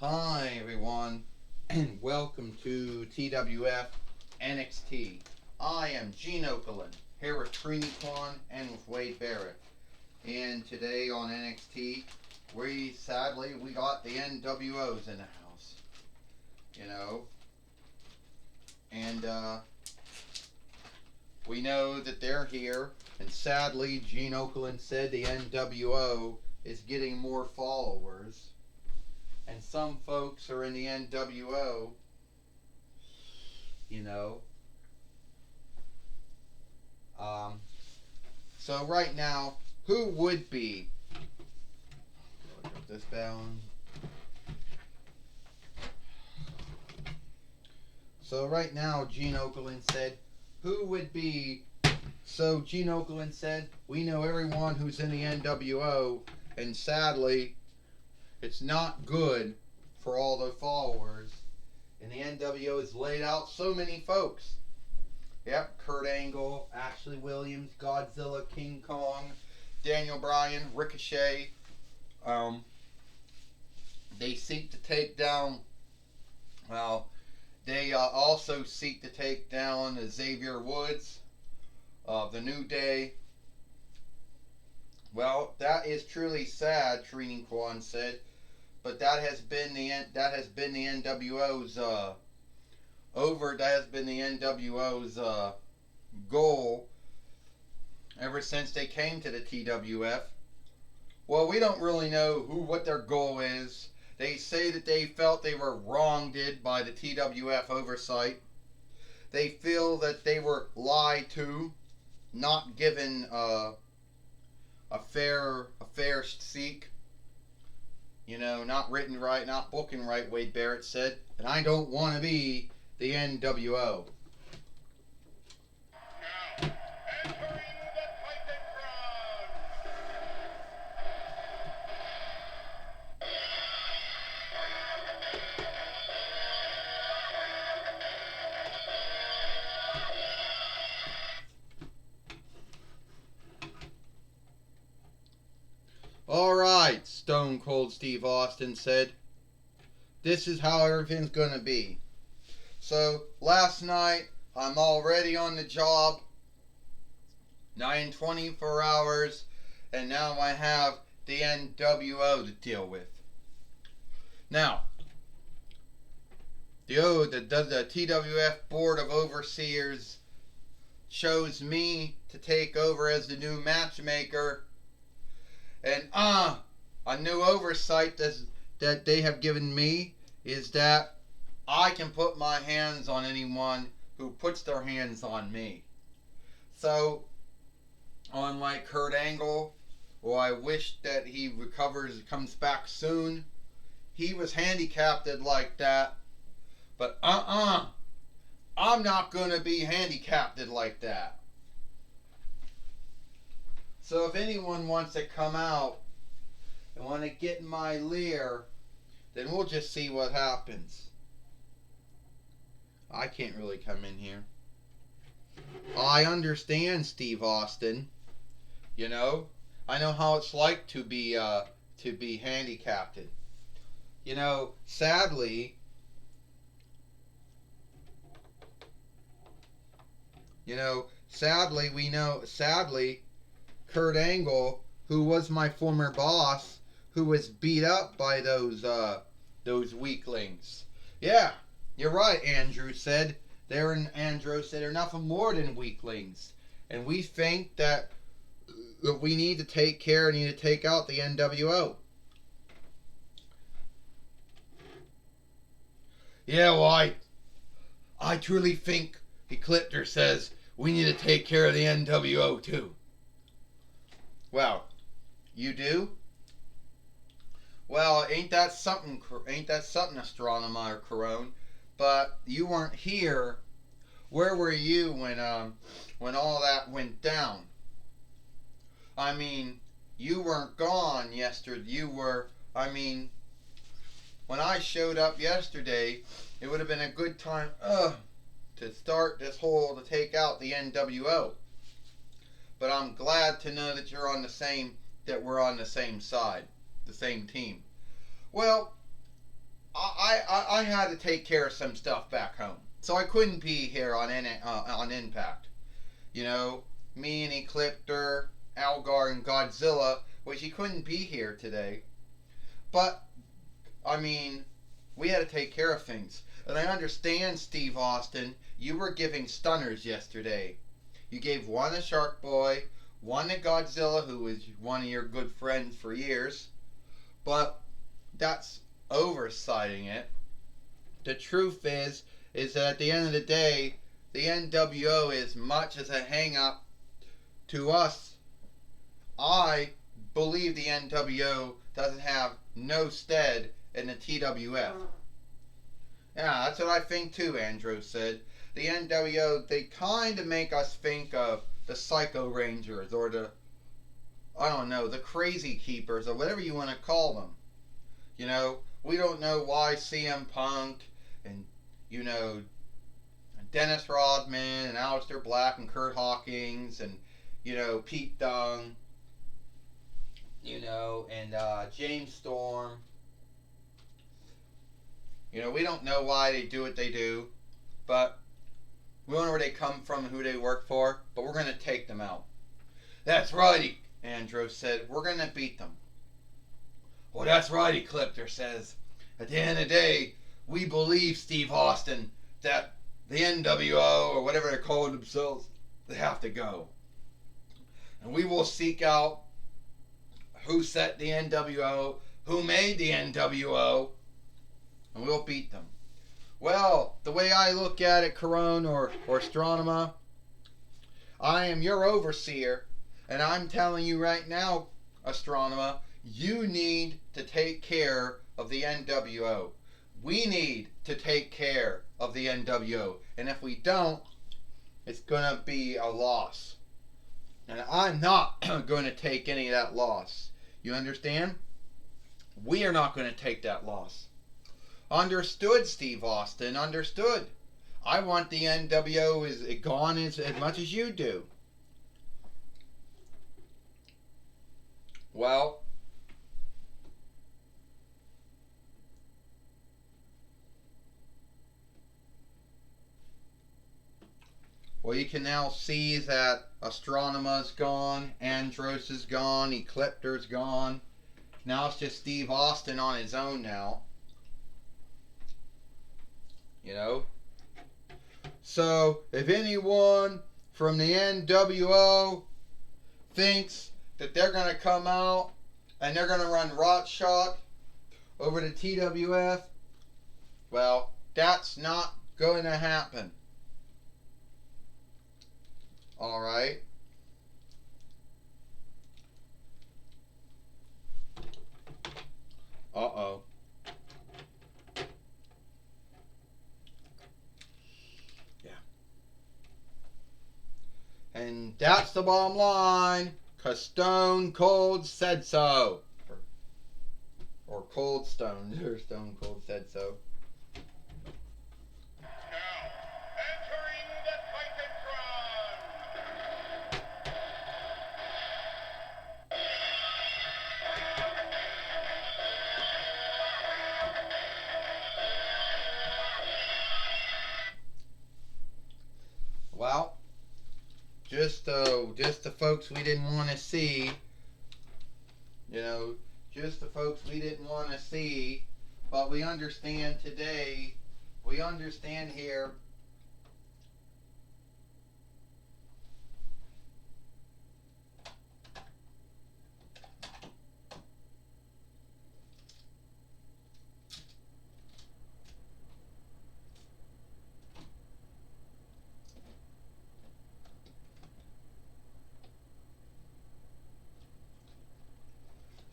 Hi everyone, and welcome to TWF NXT. I am Gene Okerlund, here with Trini Kwan and with Wade Barrett. And today on NXT, we got the NWOs in the house, you know, and we know that they're here. And sadly, Gene Okerlund said the NWO is getting more followers, and some folks are in the NWO, you know. Um, so right now, who would be? Drop this down. So right now, Gene Okerlund said, who would be? So Gene Okerlund said, we know everyone who's in the NWO, and sadly, it's not good for all the followers. And the NWO has laid out so many folks. Yep, Kurt Angle, Ashley Williams, Godzilla, King Kong, Daniel Bryan, Ricochet. Um, they seek to take down. Well, they also seek to take down Xavier Woods of the New Day. Well, that is truly sad, Trini Kwan said, but that has been the NWO's that has been the NWO's goal ever since they came to the TWF. Well, we don't really know what their goal is. They say that they felt they were wronged by the TWF oversight. They feel that they were lied to, not given a fair seek. You know, not written right, not booking right, Wade Barrett said. And I don't want to be the NWO. Now, entering the Titan Crown. Alright, Stone Cold Steve Austin said. This is how everything's going to be. So, last night, I'm already on the job. 24 hours. And now I have the NWO to deal with. Now, the TWF Board of Overseers chose me to take over as the new matchmaker. And a new oversight that they have given me is that I can put my hands on anyone who puts their hands on me. So, unlike Kurt Angle, who I wish that he comes back soon, he was handicapped like that. But I'm not going to be handicapped like that. So if anyone wants to come out and want to get in my lair, then we'll just see what happens. I can't really come in here. I understand, Steve Austin. You know, I know how it's like to be handicapped. You know, sadly, Kurt Angle, who was my former boss, who was beat up by those weaklings. Yeah, you're right, Andrew said. Andrew said they're nothing more than weaklings. And we think that we need to take out the NWO. Yeah, well, I truly think, Ecliptor says, we need to take care of the NWO too. Well, you do? Well, ain't that something, Astronomer Corone? But you weren't here. Where were you when all that went down? I mean, you weren't gone yesterday. When I showed up yesterday, it would have been a good time to start to take out the NWO. But I'm glad to know that we're on the same side, the same team. Well, I had to take care of some stuff back home, so I couldn't be here on Impact. You know, me and Ecliptor, Algar, and Godzilla, which he couldn't be here today. But I mean, we had to take care of things. And I understand, Steve Austin, you were giving stunners yesterday. You gave one to Shark Boy, one to Godzilla, who was one of your good friends for years. But that's oversighting it. The truth is that at the end of the day, the NWO, as much as a hang up to us, I believe the NWO doesn't have no stead in the TWF. Yeah, that's what I think too, Andrew said. The NWO, they kind of make us think of the Psycho Rangers or the, I don't know, the Crazy Keepers or whatever you want to call them. You know, we don't know why CM Punk and, you know, Dennis Rodman and Aleister Black and Kurt Hawkins and, you know, Pete Dunne, you know, and James Storm. You know, we don't know why they do what they do, but we don't know where they come from and who they work for, but we're going to take them out. That's right, Andrew said. We're going to beat them. Well, that's right, Ecliptor says. At the end of the day, we believe, Steve Austin, that the NWO, or whatever they're calling themselves, they have to go. And we will seek out who set the NWO, who made the NWO, and we'll beat them. Well, the way I look at it, Corone or Astronema, I am your overseer, and I'm telling you right now, Astronema, you need to take care of the NWO. We need to take care of the NWO. And if we don't, it's going to be a loss. And I'm not going to take any of that loss. You understand? We are not going to take that loss. Understood, Steve Austin. Understood. I want the NWO is gone as much as you do. Well, you can now see that Astronema's gone, Andros is gone, Ecliptor's gone. Now it's just Steve Austin on his own now. You know? So, if anyone from the NWO thinks that they're going to come out and they're going to run Rot Shot over to TWF, well, that's not going to happen. Alright? Uh-oh. Yeah. And that's the bottom line, 'cause Stone Cold said so. Or Cold Stone, or Stone Cold said so. Now, entering the Titantron. Well, just the folks we didn't want to see, you know, just the folks we didn't want to see, but we understand today, we understand here.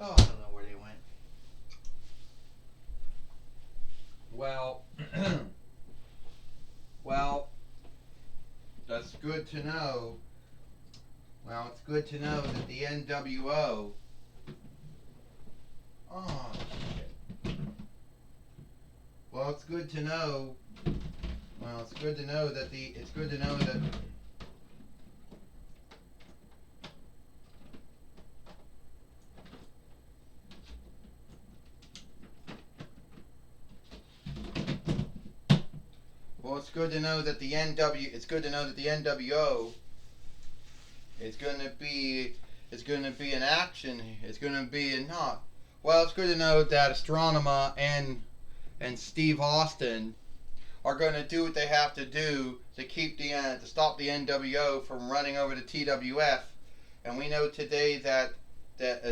Oh, I don't know where they went. Well, well, that's good to know. Well, it's good to know that the NWO. Oh, shit. Well, it's good to know. Well, it's good to know that It's good to know that. Well, it's good to know that the NWO is going to be in action. It's going to be in not. Well, it's good to know that Astronema and Steve Austin are going to do what they have to do to keep to stop the NWO from running over to TWF. And we know today that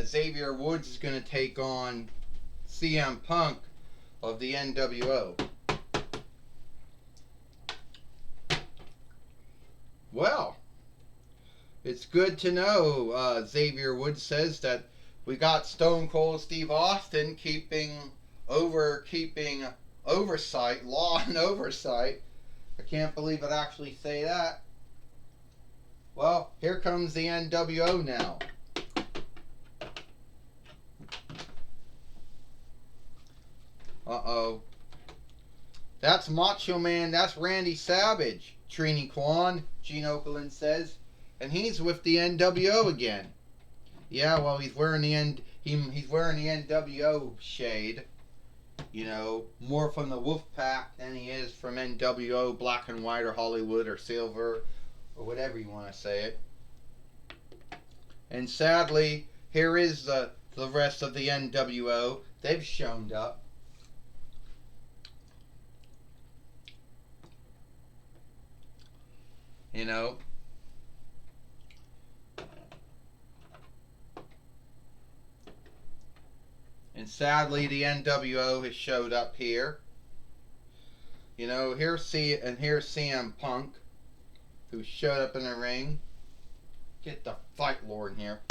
Xavier Woods is going to take on CM Punk of the NWO. Well, it's good to know, Xavier Woods says, that we got Stone Cold Steve Austin keeping oversight, law and oversight. I can't believe I'd actually say that. Well, here comes the NWO now. Uh-oh. That's Macho Man, that's Randy Savage, Trini Kwan, Gene Okerlund says. And he's with the NWO again. Yeah, well, he's wearing the he's wearing the NWO shade. You know, more from the Wolfpack than he is from NWO, Black and White, or Hollywood, or Silver, or whatever you want to say it. And sadly, here is the rest of the NWO. They've shown up. You know. And sadly, the NWO has showed up here. You know, here's CM Punk, who showed up in the ring. Get the fight lord in here.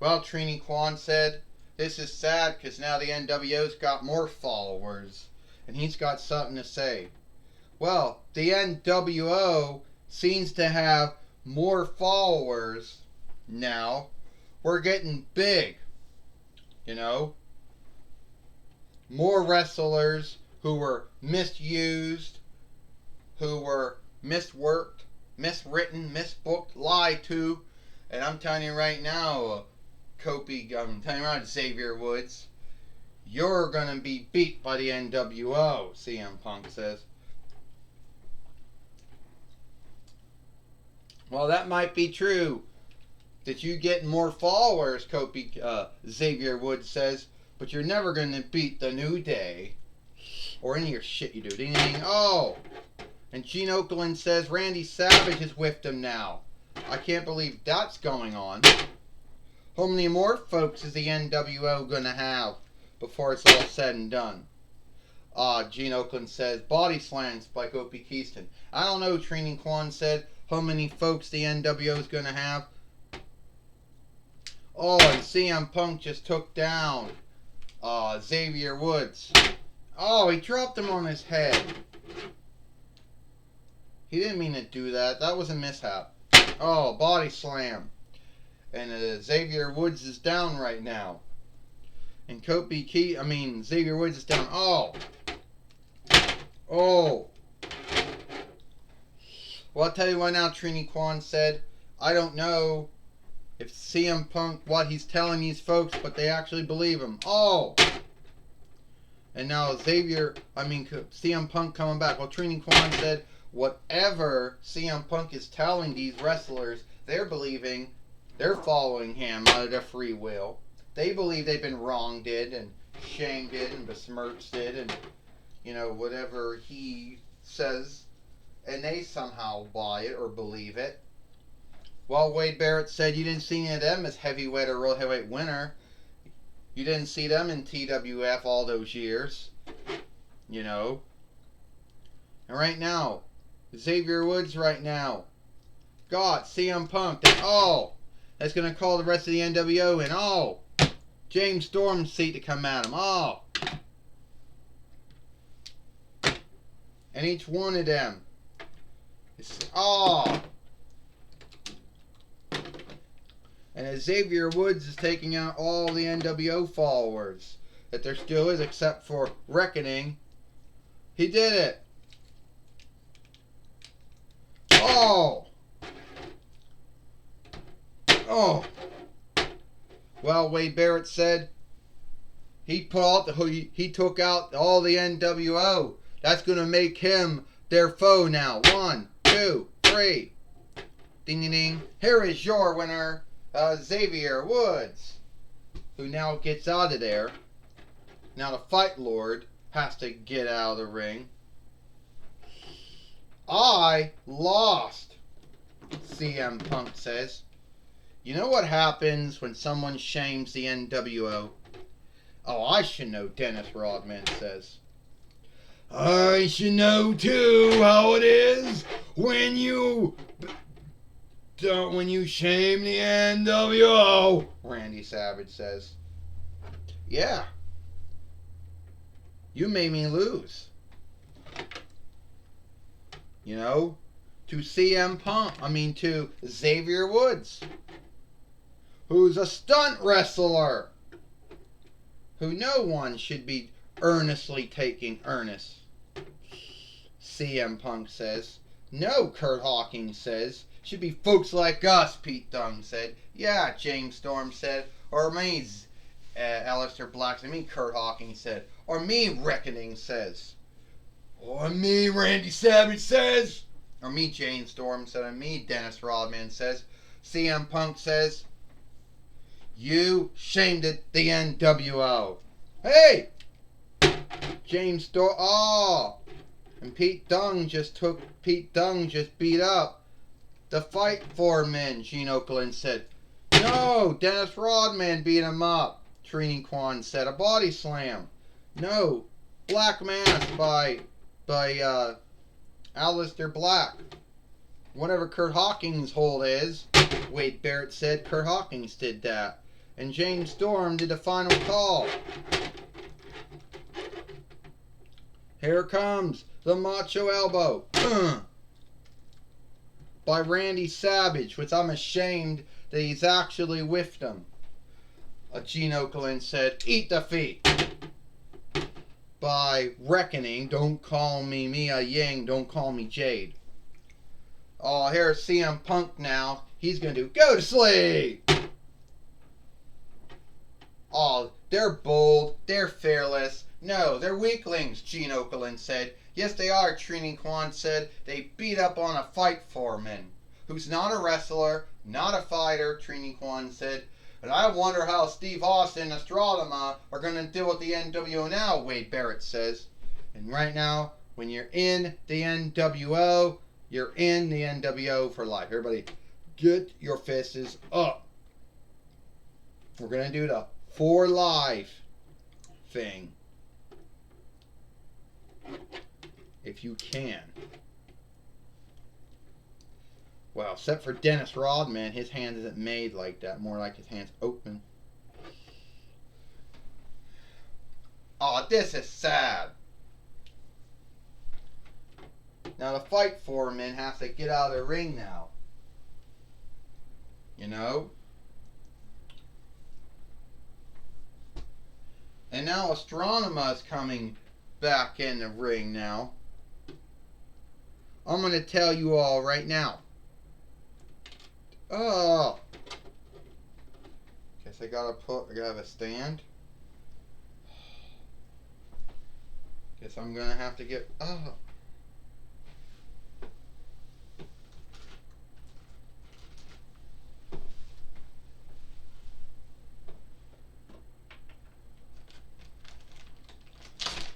Well, Trini Kwan said, this is sad because now the NWO's got more followers. And he's got something to say. Well, the NWO seems to have more followers now. We're getting big. You know? More wrestlers who were misused, who were misworked, miswritten, misbooked, lied to. And I'm telling you right now, I'm telling you right, Xavier Woods, you're going to be beat by the NWO, CM Punk says. Well, that might be true, that you get more followers, Xavier Woods says, but you're never going to beat the New Day, or any of your shit you do. Ding, ding, ding. Oh! And Gene Okerlund says Randy Savage is with them now. I can't believe that's going on. How many more folks is the NWO going to have before it's all said and done? Gene Okerlund says Body Slams by Kofi Kingston. I don't know, Trini Kwan said how many folks the NWO is going to have. Oh, and CM Punk just took down Xavier Woods. Oh, he dropped him on his head. He didn't mean to do that. That was a mishap. Oh, body slam. And Xavier Woods is down right now. And Xavier Woods is down. Oh. Oh. Well, I'll tell you what now, Trini Kwan said. I don't know if CM Punk, what he's telling these folks, but they actually believe him. Oh. And now CM Punk coming back. Well, Trini Kwan said whatever CM Punk is telling these wrestlers, they're believing, they're following him out of their free will. They believe they've been wronged and shamed and besmirched and, you know, whatever he says, and they somehow buy it or believe it. Well, Wade Barrett said you didn't see any of them as heavyweight or world heavyweight winner. You didn't see them in TWF all those years, you know. And right now, Xavier Woods right now, God, CM Punk, that's going to call the rest of the NWO in. James Storm's seat to come at him. And each one of them is, and Xavier Woods is taking out all the NWO followers that there still is, except for Reckoning. He did it. Well, Wade Barrett said He took out all the NWO. That's gonna make him their foe now. 1, 2, 3. Ding ding ding. Here is your winner, Xavier Woods, who now gets out of there. Now the Fight Lord has to get out of the ring. I lost, CM Punk says. You know what happens when someone shames the NWO? Oh, I should know, Dennis Rodman says. I should know too how it is when you shame the NWO, Randy Savage says. Yeah. You made me lose. You know, to to Xavier Woods, who's a stunt wrestler, who no one should be earnestly taking earnest. CM Punk says. No, Kurt Hawkins says. Should be folks like us, Pete Dunne said. Yeah, James Storm said. Or me, Aleister Black said. Me, Kurt Hawkins said. Or me, Reckoning says. Or me, Randy Savage says. Or me, James Storm said. Or me, Dennis Rodman says. CM Punk says. You shamed the NWO. Hey! James Storm. Oh! And Pete Dunne just beat up the Fight for Men, Gene Okerlund said. No, Dennis Rodman beat him up, Trini Kwan said. A body slam. No, Black Mass by Aleister Black. Whatever Kurt Hawkins' hold is, Wade Barrett said, Kurt Hawkins did that. And James Storm did the final call. Here comes the Macho Elbow. By Randy Savage, which I'm ashamed that he's actually whiffed him. Gene Okerlund said, eat the feet. By Reckoning, don't call me Mia Ying, don't call me Jade. Oh, here's CM Punk now. He's going to do go to sleep. Oh, they're bold, they're fearless. No, they're weaklings, Gene Okerlund said. Yes, they are, Trini Kwan said. They beat up on a Fight foreman, who's not a wrestler, not a fighter, Trini Kwan said. And I wonder how Steve Austin and Astrodema are going to deal with the NWO now, Wade Barrett says. And right now, when you're in the NWO, you're in the NWO for life. Everybody, get your fists up. We're going to do the for life thing. If you can. Well, except for Dennis Rodman, his hand isn't made like that. More like his hand's open. Oh, this is sad. Now the Fight foreman has to get out of the ring now. You know? And now Astronema is coming back in the ring now. I'm going to tell you all right now. Oh. Guess I gotta have a stand. Guess I'm gonna have to get, oh.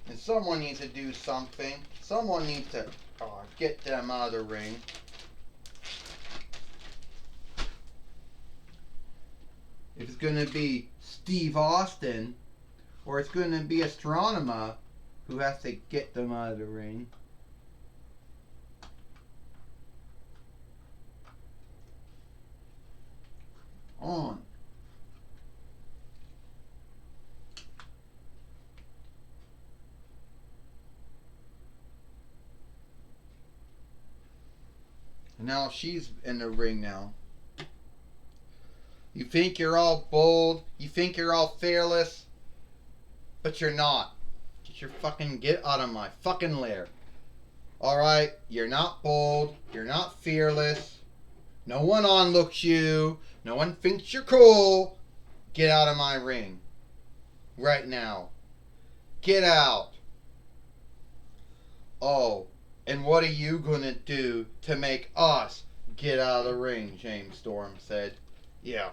And someone needs to do something. Someone needs to get them out of the ring. If it's going to be Steve Austin, or it's going to be Astronema, who has to get them out of the ring. On. Now she's in the ring now. You think you're all bold, you think you're all fearless, but you're not. Get out of my fucking lair. Alright, you're not bold, you're not fearless, no one onlooks you, no one thinks you're cool. Get out of my ring. right now. Get out. Oh, and what are you gonna do to make us get out of the ring? James Storm said. Yeah.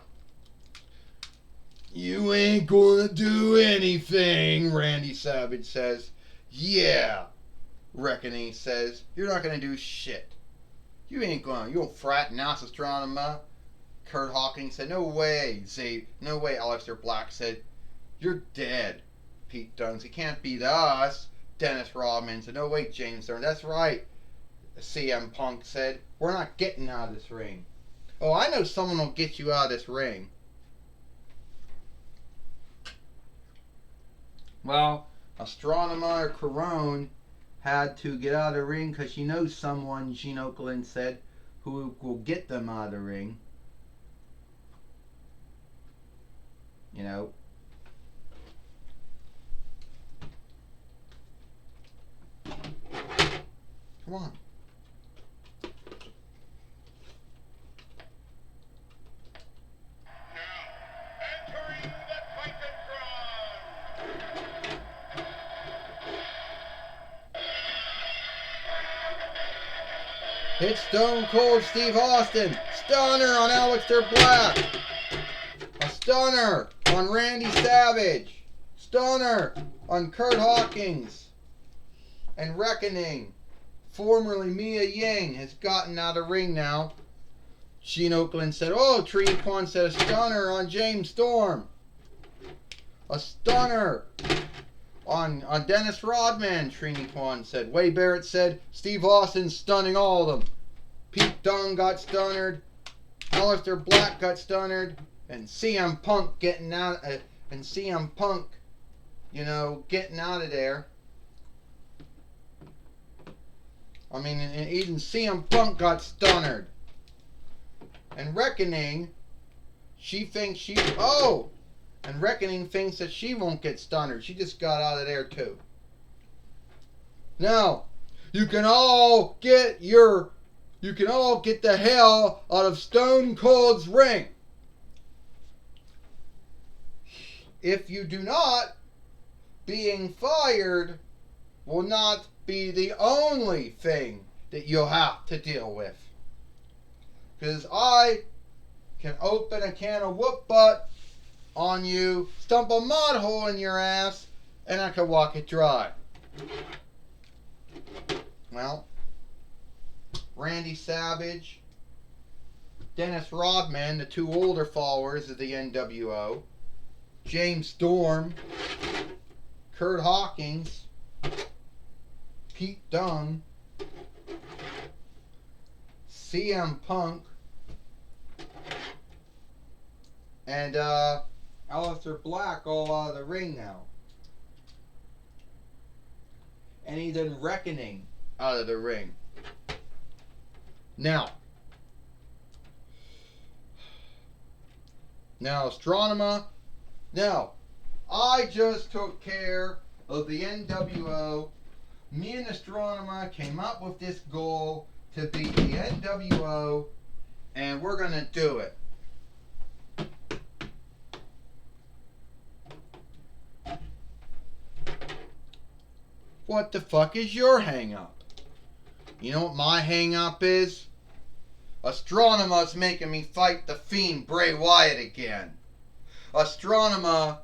You ain't gonna do anything, Randy Savage says. Yeah, Reckoning says. You're not gonna do shit. You ain't gonna. You don't fraternize Astronema. Kurt Hawkins said, no way. No way, Aleister Black said. You're dead. Pete Dunne said, he can't beat us. Dennis Rodman said, no way, James Storm. That's right. CM Punk said, we're not getting out of this ring. Oh, I know someone will get you out of this ring. Well, Astronema or Carone had to get out of the ring because she knows someone, Gene Okerlund said, who will get them out of the ring. You know. Come on. Entering the Titantron. It's Stone Cold Steve Austin. Stunner on Aleister Black. A stunner on Randy Savage. Stunner on Kurt Hawkins. And Reckoning, formerly Mia Ying, has gotten out of the ring now. Gene Okerlund said, oh, Trini Kwan said a stunner on James Storm. A stunner on Dennis Rodman, Trini Kwan said. Wade Barrett said, Steve Austin stunning all of them. Pete Dunne got stunnered. Aleister Black got stunnered. And CM Punk getting out, getting out of there. I mean, and even CM Punk got stunnered. And Reckoning, she thinks and Reckoning thinks that she won't get stunnered. She just got out of there too. Now, you can all get the hell out of Stone Cold's ring. If you do not, being fired will not be the only thing that you'll have to deal with. Because I can open a can of whoop butt on you, stump a mud hole in your ass, and I can walk it dry. Well, Randy Savage, Dennis Rodman, the two older followers of the NWO, James Storm, Kurt Hawkins, Pete Dunne, CM Punk, and Aleister Black all out of the ring now. And even Reckoning out of the ring. Now Astronema. Now, I just took care of the NWO. Me and Astronema came up with this goal to beat the NWO, and we're going to do it. What the fuck is your hang-up? You know what my hang-up is? Astronema's making me fight the Fiend Bray Wyatt again. Astronema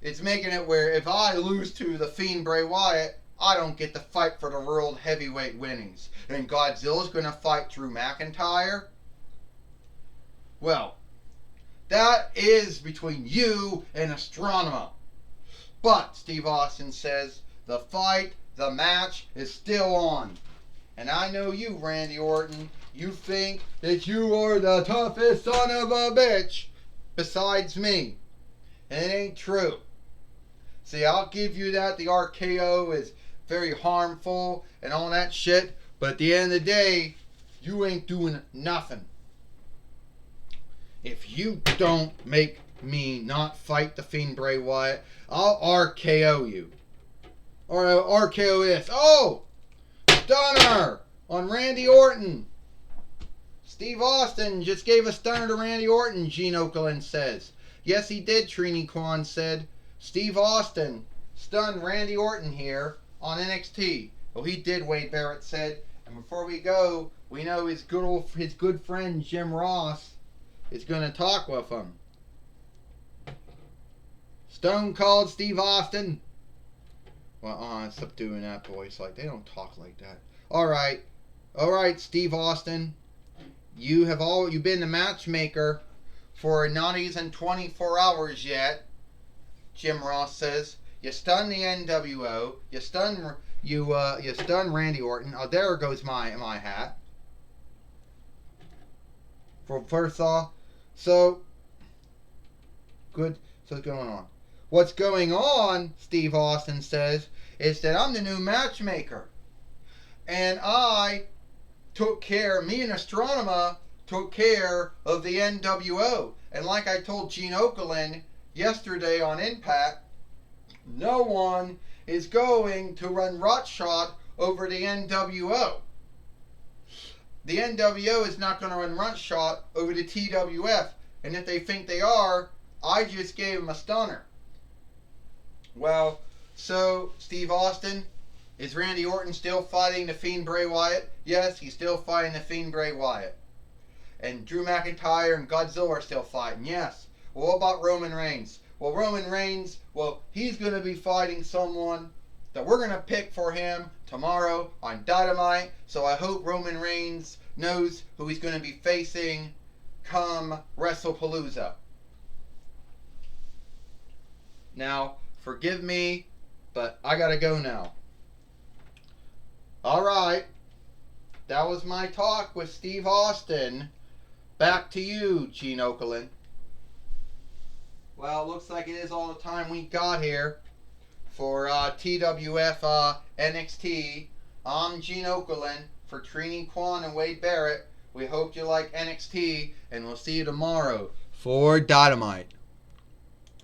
is making it where if I lose to the Fiend Bray Wyatt, I don't get to fight for the World Heavyweight winnings. And Godzilla's going to fight Drew McIntyre? Well, that is between you and Astronema. But, Steve Austin says, the match is still on. And I know you, Randy Orton. You think that you are the toughest son of a bitch besides me. And it ain't true. See, I'll give you that. The RKO is very harmful and all that shit. But at the end of the day, you ain't doing nothing. If you don't make me not fight the Fiend Bray Wyatt, I'll RKO you. Or RKO this. Oh! Stunner on Randy Orton. Steve Austin just gave a stunner to Randy Orton, Gene Okerlund says. Yes, he did, Trini Kwan said. Steve Austin stunned Randy Orton here on NXT. Well, he did, Wade Barrett said. And before we go, we know his good friend Jim Ross is going to talk with him. Stone Cold Steve Austin. Well, stop doing that voice. Like, they don't talk like that. All right, Steve Austin. You've been the matchmaker for not even 24 hours yet. Jim Ross says you stunned the NWO. You stunned Randy Orton. Oh, there goes my hat. For first off, so good. So what's going on? What's going on? Steve Austin says is that I'm the new matchmaker, and me and Astronema took care of the NWO. And like I told Gene Okerlund yesterday on Impact, no one is going to run roughshod over the NWO. The NWO is not going to run roughshod over the TWF. And if they think they are, I just gave them a stunner. Well, so Steve Austin, is Randy Orton still fighting the Fiend Bray Wyatt? Yes, he's still fighting the Fiend Bray Wyatt. And Drew McIntyre and Godzilla are still fighting. Yes. Well, what about Roman Reigns? Well, Roman Reigns, he's going to be fighting someone that we're going to pick for him tomorrow on Dynamite. So I hope Roman Reigns knows who he's going to be facing come WrestlePalooza. Now, forgive me, but I got to go now. All right. That was my talk with Steve Austin. Back to you, Gene Okerlund. Well, it looks like it is all the time we got here for TWF NXT. I'm Gene Okerlund for Trini Kwan and Wade Barrett. We hope you like NXT, and we'll see you tomorrow for Dynamite.